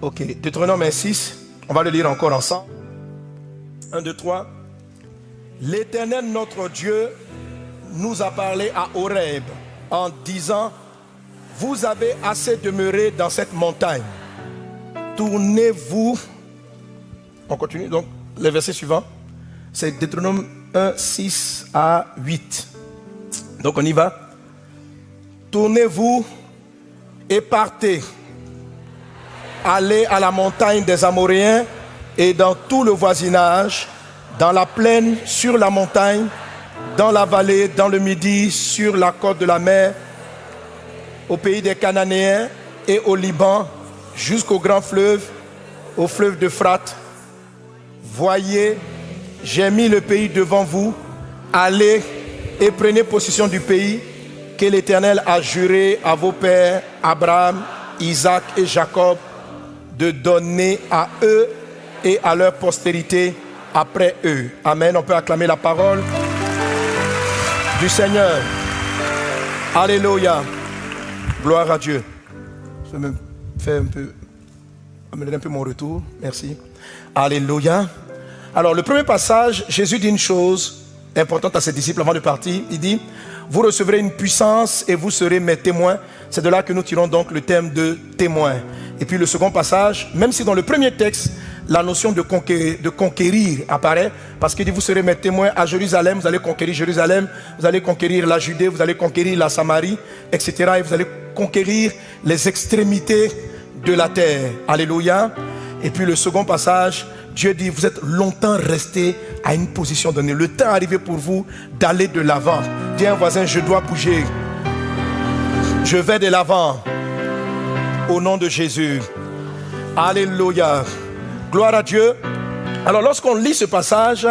Ok, Deutéronome 6, on va le lire encore ensemble. 1, 2, 3. L'Éternel notre Dieu nous a parlé à Horeb en disant: vous avez assez demeuré dans cette montagne. Tournez-vous. On continue donc, le verset suivant. C'est Deutéronome 1, 6 à 8. Donc on y va. Tournez-vous et partez. Allez à la montagne des Amoréens et dans tout le voisinage, dans la plaine, sur la montagne, dans la vallée, dans le midi, sur la côte de la mer, au pays des Cananéens et au Liban, jusqu'au grand fleuve, au fleuve d'Euphrate. Voyez, j'ai mis le pays devant vous. Allez et prenez possession du pays que l'Éternel a juré à vos pères, Abraham, Isaac et Jacob, de donner à eux et à leur postérité après eux. Amen. On peut acclamer la parole du Seigneur. Alléluia. Gloire à Dieu. Je vais me faire amener un peu mon retour. Merci. Alléluia. Alors, le premier passage, Jésus dit une chose importante à ses disciples avant de partir. Il dit: vous recevrez une puissance et vous serez mes témoins. C'est de là que nous tirons donc le thème de témoin. Et puis le second passage, même si dans le premier texte, la notion de conquérir apparaît, parce qu'il dit: vous serez mes témoins à Jérusalem, vous allez conquérir Jérusalem, vous allez conquérir la Judée, vous allez conquérir la Samarie, etc. Et vous allez conquérir les extrémités de la terre. Alléluia. Et puis le second passage, Dieu dit: vous êtes longtemps restés à une position donnée. Le temps est arrivé pour vous d'aller de l'avant. Dis à un voisin: je dois bouger. Je vais de l'avant. Au nom de Jésus. Alléluia. Gloire à Dieu. Alors lorsqu'on lit ce passage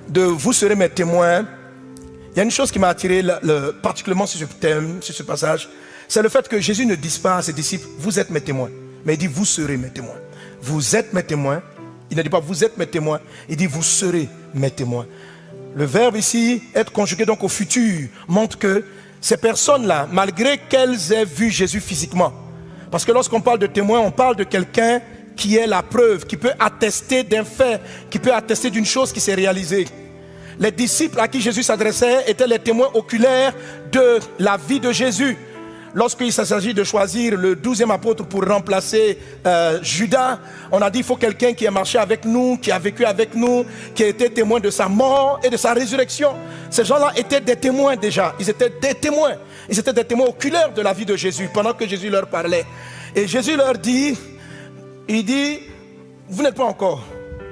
de vous serez mes témoins, il y a une chose qui m'a attiré particulièrement sur ce thème, sur ce passage. C'est le fait que Jésus ne dise pas à ses disciples: vous êtes mes témoins, mais il dit: vous serez mes témoins. Vous êtes mes témoins. Il ne dit pas: vous êtes mes témoins. Il dit: vous serez mes témoins. Le verbe ici, être conjugué donc au futur, montre que ces personnes-là, malgré qu'elles aient vu Jésus physiquement, parce que lorsqu'on parle de témoin, on parle de quelqu'un qui est la preuve, qui peut attester d'un fait, qui peut attester d'une chose qui s'est réalisée. Les disciples à qui Jésus s'adressait étaient les témoins oculaires de la vie de Jésus. Lorsqu'il s'agit de choisir le 12e apôtre pour remplacer Judas, on a dit: il faut quelqu'un qui a marché avec nous, qui a vécu avec nous, qui a été témoin de sa mort et de sa résurrection. Ces gens-là étaient des témoins déjà. Ils étaient des témoins. Ils étaient des témoins oculaires de la vie de Jésus pendant que Jésus leur parlait. Et Jésus leur dit, il dit: vous n'êtes pas encore.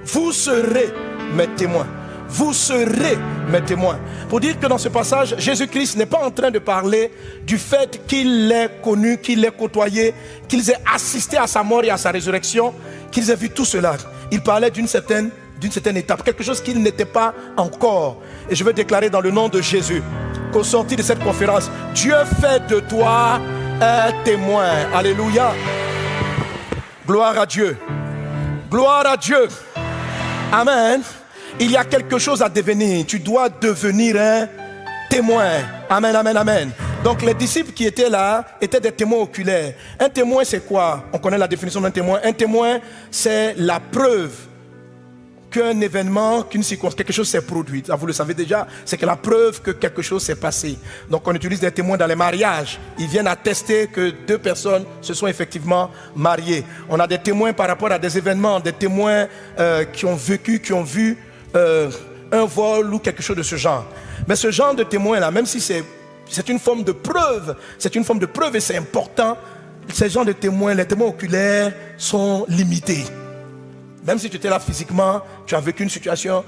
Vous serez mes témoins. Vous serez mes témoins. Pour dire que dans ce passage, Jésus-Christ n'est pas en train de parler du fait qu'il l'ait connu, qu'il l'ait côtoyé, qu'ils aient assisté à sa mort et à sa résurrection, qu'ils aient vu tout cela. Il parlait d'une certaine étape, quelque chose qu'il n'était pas encore. Et je veux déclarer dans le nom de Jésus qu'au sortir de cette conférence, Dieu fait de toi un témoin. Alléluia. Gloire à Dieu. Gloire à Dieu. Amen. Il y a quelque chose à devenir. Tu dois devenir un témoin. Amen, amen, amen. Donc les disciples qui étaient là étaient des témoins oculaires. Un témoin, c'est quoi? On connaît la définition d'un témoin. Un témoin, c'est la preuve qu'un événement, qu'une circonstance, quelque chose s'est produit. Ça, vous le savez déjà, c'est que la preuve que quelque chose s'est passé. Donc on utilise des témoins dans les mariages. Ils viennent attester que deux personnes se sont effectivement mariées. On a des témoins par rapport à des événements, des témoins qui ont vécu, qui ont vu un vol ou quelque chose de ce genre. Mais ce genre de témoin-là, même si c'est une forme de preuve, c'est une forme de preuve et c'est important, ces genres de témoins, les témoins oculaires sont limités. Même si tu étais là physiquement, tu as vécu une situation,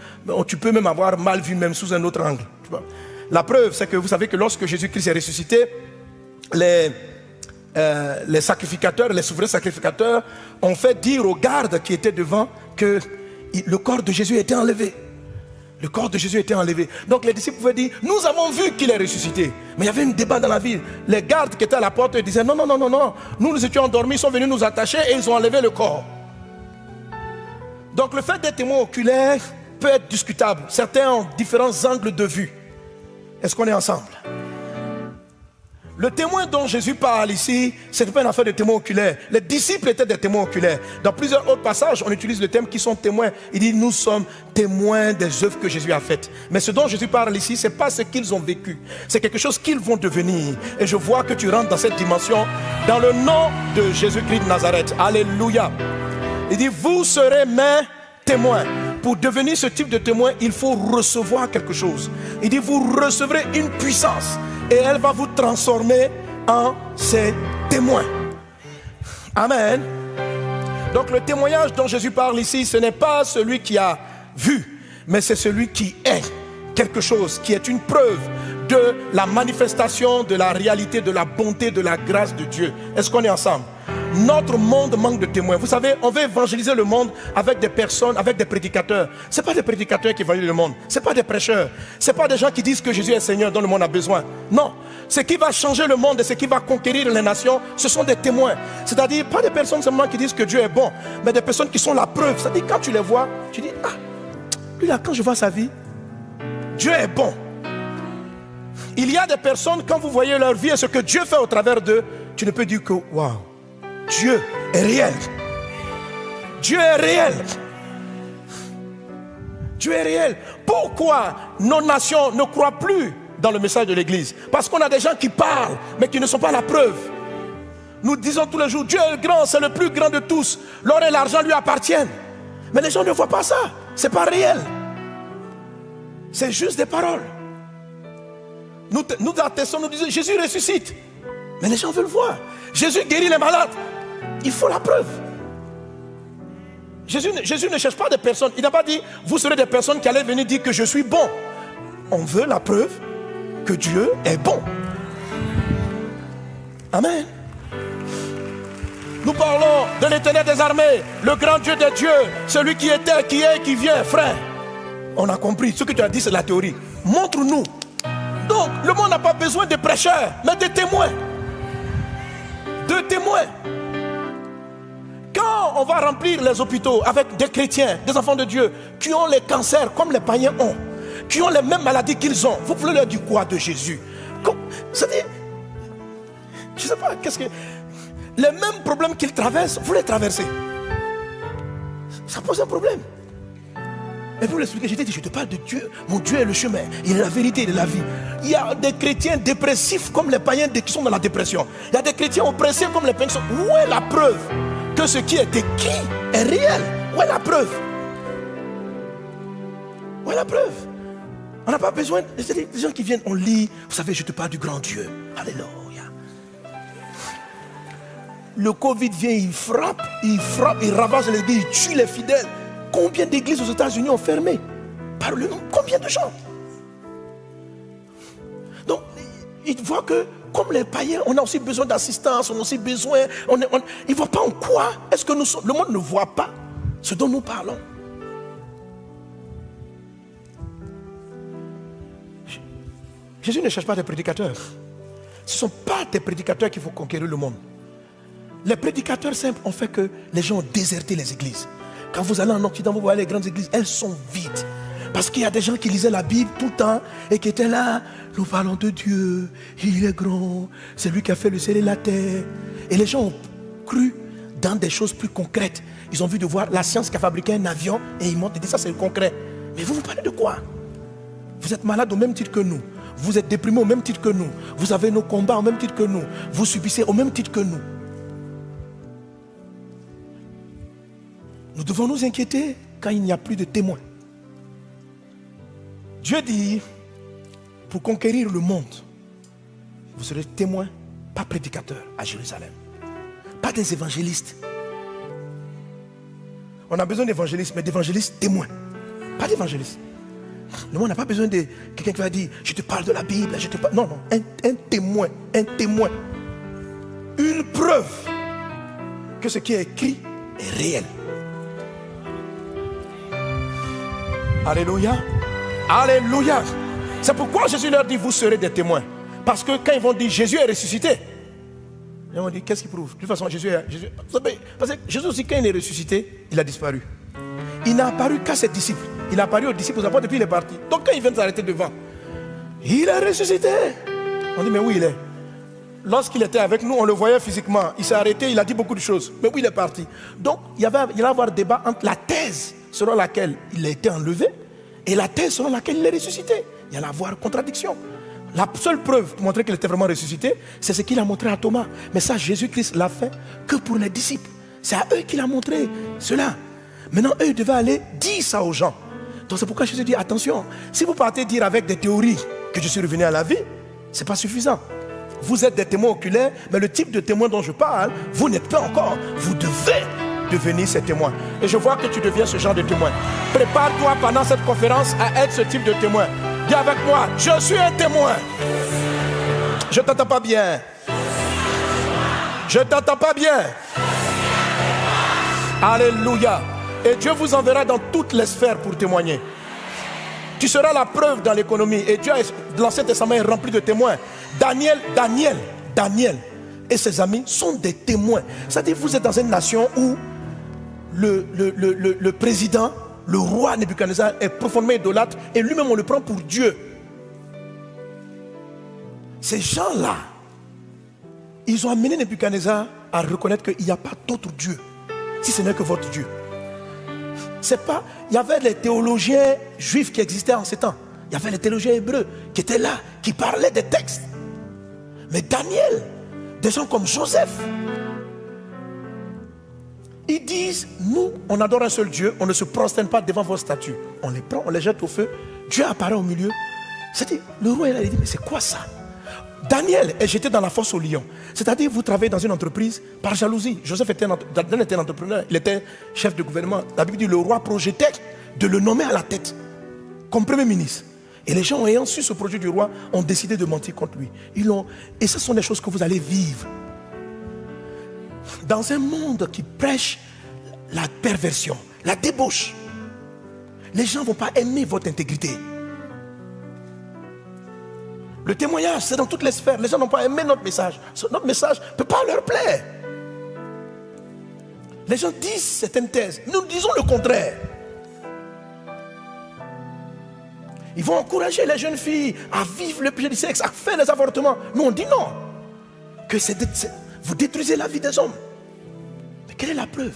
tu peux même avoir mal vu même sous un autre angle. Tu vois. La preuve, c'est que vous savez que lorsque Jésus-Christ est ressuscité, les sacrificateurs, les souverains sacrificateurs ont fait dire aux gardes qui étaient devant que le corps de Jésus était enlevé. Le corps de Jésus était enlevé. Donc les disciples pouvaient dire: nous avons vu qu'il est ressuscité. Mais il y avait un débat dans la ville. Les gardes qui étaient à la porte disaient: non, non, non, non, non. Nous étions endormis, ils sont venus nous attacher et ils ont enlevé le corps. Donc le fait d'être témoin oculaire peut être discutable. Certains ont différents angles de vue. Est-ce qu'on est ensemble? Le témoin dont Jésus parle ici, ce n'est pas une affaire de témoins oculaires. Les disciples étaient des témoins oculaires. Dans plusieurs autres passages, on utilise le terme qui sont témoins. Il dit, nous sommes témoins des œuvres que Jésus a faites. Mais ce dont Jésus parle ici, ce n'est pas ce qu'ils ont vécu. C'est quelque chose qu'ils vont devenir. Et je vois que tu rentres dans cette dimension dans le nom de Jésus-Christ de Nazareth. Alléluia. Il dit, vous serez mes témoins. Pour devenir ce type de témoin, il faut recevoir quelque chose. Il dit, vous recevrez une puissance. Et elle va vous transformer en ses témoins. Amen. Donc le témoignage dont Jésus parle ici, ce n'est pas celui qui a vu, mais c'est celui qui est quelque chose, qui est une preuve de la manifestation de la réalité, de la bonté, de la grâce de Dieu. Est-ce qu'on est ensemble? Notre monde manque de témoins. Vous savez, on veut évangéliser le monde avec des personnes, avec des prédicateurs. Ce n'est pas des prédicateurs qui évangélisent le monde. Ce n'est pas des prêcheurs. Ce n'est pas des gens qui disent que Jésus est Seigneur dont le monde a besoin. Non. Ce qui va changer le monde et ce qui va conquérir les nations, ce sont des témoins. C'est-à-dire, pas des personnes seulement qui disent que Dieu est bon, mais des personnes qui sont la preuve. C'est-à-dire, quand tu les vois, tu dis, ah, lui là, quand je vois sa vie, Dieu est bon. Il y a des personnes, quand vous voyez leur vie et ce que Dieu fait au travers d'eux, tu ne peux dire que, waouh. Dieu est réel. Dieu est réel. Dieu est réel. Pourquoi nos nations ne croient plus dans le message de l'Église? Parce qu'on a des gens qui parlent, mais qui ne sont pas la preuve. Nous disons tous les jours, Dieu est grand, c'est le plus grand de tous. L'or et l'argent lui appartiennent. Mais les gens ne voient pas ça. Ce n'est pas réel. C'est juste des paroles. Nous attestons, nous disons, Jésus ressuscite. Mais les gens veulent voir. Jésus guérit les malades. Il faut la preuve. Jésus ne cherche pas des personnes. Il n'a pas dit, vous serez des personnes qui allaient venir dire que je suis bon. On veut la preuve que Dieu est bon. Amen. Nous parlons de l'Éternel des armées, le grand Dieu des dieux, celui qui était, qui est, qui vient, frère. On a compris. Ce que tu as dit, c'est la théorie. Montre-nous. Donc, le monde n'a pas besoin de prêcheurs, mais de témoins. De témoins. Quand on va remplir les hôpitaux avec des chrétiens, des enfants de Dieu, qui ont les cancers comme les païens ont, qui ont les mêmes maladies qu'ils ont, vous pouvez leur dire quoi de Jésus? C'est-à-dire, je ne sais pas, qu'est-ce que... Les mêmes problèmes qu'ils traversent, vous les traversez. Ça pose un problème. Et pour l'expliquer, je t'ai dit, je te parle de Dieu. Mon Dieu est le chemin, il est la vérité, il est la vie. Il y a des chrétiens dépressifs comme les païens qui sont dans la dépression. Il y a des chrétiens oppressés comme les païens. Où est la preuve que ce qui est écrit est réel? Où est la preuve? Où est la preuve? On n'a pas besoin. C'est des gens qui viennent, on lit. Vous savez, je te parle du grand Dieu. Alléluia. Le Covid vient, il frappe, il ravage les églises, il tue les fidèles. Combien d'églises aux États-Unis ont fermé? Par le nom, combien de gens? Donc, ils voient que, comme les païens, on a aussi besoin d'assistance, on a aussi besoin... ils ne voient pas en quoi est-ce que nous sommes... Le monde ne voit pas ce dont nous parlons. Jésus ne cherche pas des prédicateurs. Ce ne sont pas des prédicateurs qui vont conquérir le monde. Les prédicateurs simples ont fait que les gens ont déserté les églises. Quand vous allez en Occident, vous voyez les grandes églises, elles sont vides. Parce qu'il y a des gens qui lisaient la Bible tout le temps et qui étaient là. Nous parlons de Dieu, il est grand, c'est lui qui a fait le ciel et la terre. Et les gens ont cru dans des choses plus concrètes. Ils ont vu de voir la science qui a fabriqué un avion et ils m'ont dit ça c'est le concret. Mais vous parlez de quoi? Vous êtes malade au même titre que nous. Vous êtes déprimé au même titre que nous. Vous avez nos combats au même titre que nous. Vous subissez au même titre que nous. Nous devons nous inquiéter quand il n'y a plus de témoins. Dieu dit, pour conquérir le monde, vous serez témoins, pas prédicateurs à Jérusalem. Pas des évangélistes. On a besoin d'évangélistes, mais d'évangélistes témoins. Pas d'évangélistes. Le monde n'a pas besoin de quelqu'un qui va dire, je te parle de la Bible, je te parle... Non, non, un témoin, un témoin. Une preuve que ce qui est écrit est réel. Alléluia. Alléluia. C'est pourquoi Jésus leur dit, vous serez des témoins. Parce que quand ils vont dire, Jésus est ressuscité, ils vont dire, qu'est-ce qu'il prouve? De toute façon, Jésus, parce que Jésus aussi, quand il est ressuscité, il a disparu. Il n'a apparu qu'à ses disciples. Il a apparu aux disciples, aux apôtres, depuis il est parti. Donc quand ils viennent s'arrêter devant, il est ressuscité. On dit, mais où il est? lorsqu'il était avec nous, on le voyait physiquement. Il s'est arrêté, il a dit beaucoup de choses. Mais oui, il est parti. Donc, il allait avoir un débat entre la thèse selon laquelle il a été enlevé et la thèse selon laquelle il est ressuscité. Il allait avoir contradiction. La seule preuve pour montrer qu'il était vraiment ressuscité, c'est ce qu'il a montré à Thomas. Mais ça, Jésus-Christ l'a fait que pour les disciples. C'est à eux qu'il a montré cela. Maintenant, eux, ils devaient aller dire ça aux gens. Donc, c'est pourquoi Jésus dit, attention, si vous partez dire avec des théories que je suis revenu à la vie, ce n'est pas suffisant. Vous êtes des témoins oculaires, mais le type de témoin dont je parle, vous n'êtes pas encore. Vous devez devenir ces témoins. Et je vois que tu deviens ce genre de témoin. Prépare-toi pendant cette conférence à être ce type de témoin. Dis avec moi, je suis un témoin. Je ne t'entends pas bien. Je ne t'entends pas bien. Alléluia. Et Dieu vous enverra dans toutes les sphères pour témoigner. Tu seras la preuve dans l'économie. Et Dieu, l'Ancien Testament est rempli de témoins. Daniel et ses amis sont des témoins. C'est-à-dire que vous êtes dans une nation où le président, le roi Nebuchadnezzar est profondément idolâtre et lui-même on le prend pour Dieu. Ces gens-là, ils ont amené Nebuchadnezzar à reconnaître qu'il n'y a pas d'autre Dieu, si ce n'est que votre Dieu. C'est pas, il y avait les théologiens juifs qui existaient en ces temps. Il y avait les théologiens hébreux qui étaient là, qui parlaient des textes. Mais Daniel, des gens comme Joseph, ils disent, nous, on adore un seul Dieu, on ne se prosterne pas devant vos statues. On les prend, on les jette au feu, Dieu apparaît au milieu. C'est-à-dire, le roi, il a dit, mais c'est quoi ça? Daniel est jeté dans la fosse au lion. C'est-à-dire, vous travaillez dans une entreprise par jalousie. Joseph était un entrepreneur, il était chef de gouvernement. La Bible dit, le roi projetait de le nommer à la tête, comme premier ministre. Et les gens, ayant su ce projet du roi, ont décidé de mentir contre lui. Et ce sont des choses que vous allez vivre. Dans un monde qui prêche la perversion, la débauche, les gens ne vont pas aimer votre intégrité. Le témoignage, c'est dans toutes les sphères. Les gens n'ont pas aimé notre message. Notre message ne peut pas leur plaire. Les gens disent certaines thèses. Nous disons le contraire. Ils vont encourager les jeunes filles à vivre le péché du sexe, à faire les avortements. Nous, on dit non. Que vous détruisez la vie des hommes. Mais quelle est la preuve?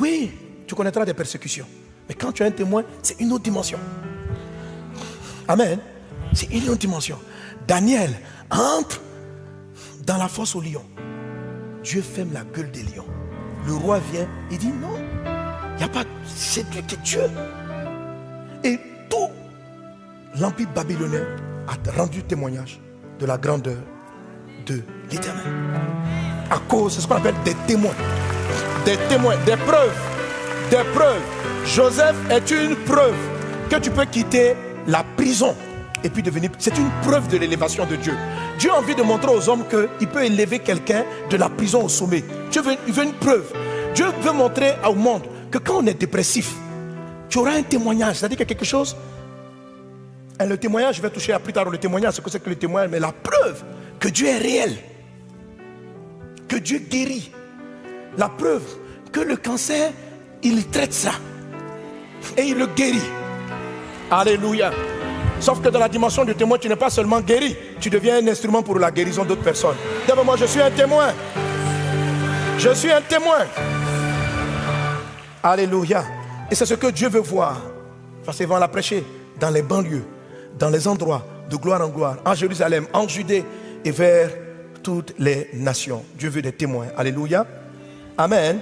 Oui, tu connaîtras des persécutions. Mais quand tu as un témoin, c'est une autre dimension. Amen. C'est une autre dimension. Daniel entre dans la fosse au lion. Dieu ferme la gueule des lions. Le roi vient, il dit non. Il n'y a pas, c'est Dieu qui est Dieu. Et tout l'empire babylonien a rendu témoignage de la grandeur de l'Éternel. À cause, c'est ce qu'on appelle des témoins. Des témoins, des preuves. Des preuves. Joseph est une preuve que tu peux quitter la prison et puis devenir. C'est une preuve de l'élévation de Dieu. Dieu a envie de montrer aux hommes qu'il peut élever quelqu'un de la prison au sommet. Dieu veut une preuve. Dieu veut montrer au monde que quand on est dépressif, tu auras un témoignage, c'est-à-dire qu'il y a quelque chose. Et le témoignage, je vais toucher à plus tard le témoignage, ce que c'est que le témoignage, mais la preuve que Dieu est réel, que Dieu guérit, la preuve que le cancer, il traite ça et il le guérit. Alléluia. Sauf que dans la dimension du témoin, tu n'es pas seulement guéri, tu deviens un instrument pour la guérison d'autres personnes. Dis-moi, moi, je suis un témoin. Je suis un témoin. Alléluia. Et c'est ce que Dieu veut voir. Parce qu'ils vont la prêcher dans les banlieues, dans les endroits de gloire en gloire, en Jérusalem, en Judée et vers toutes les nations. Dieu veut des témoins. Alléluia. Amen.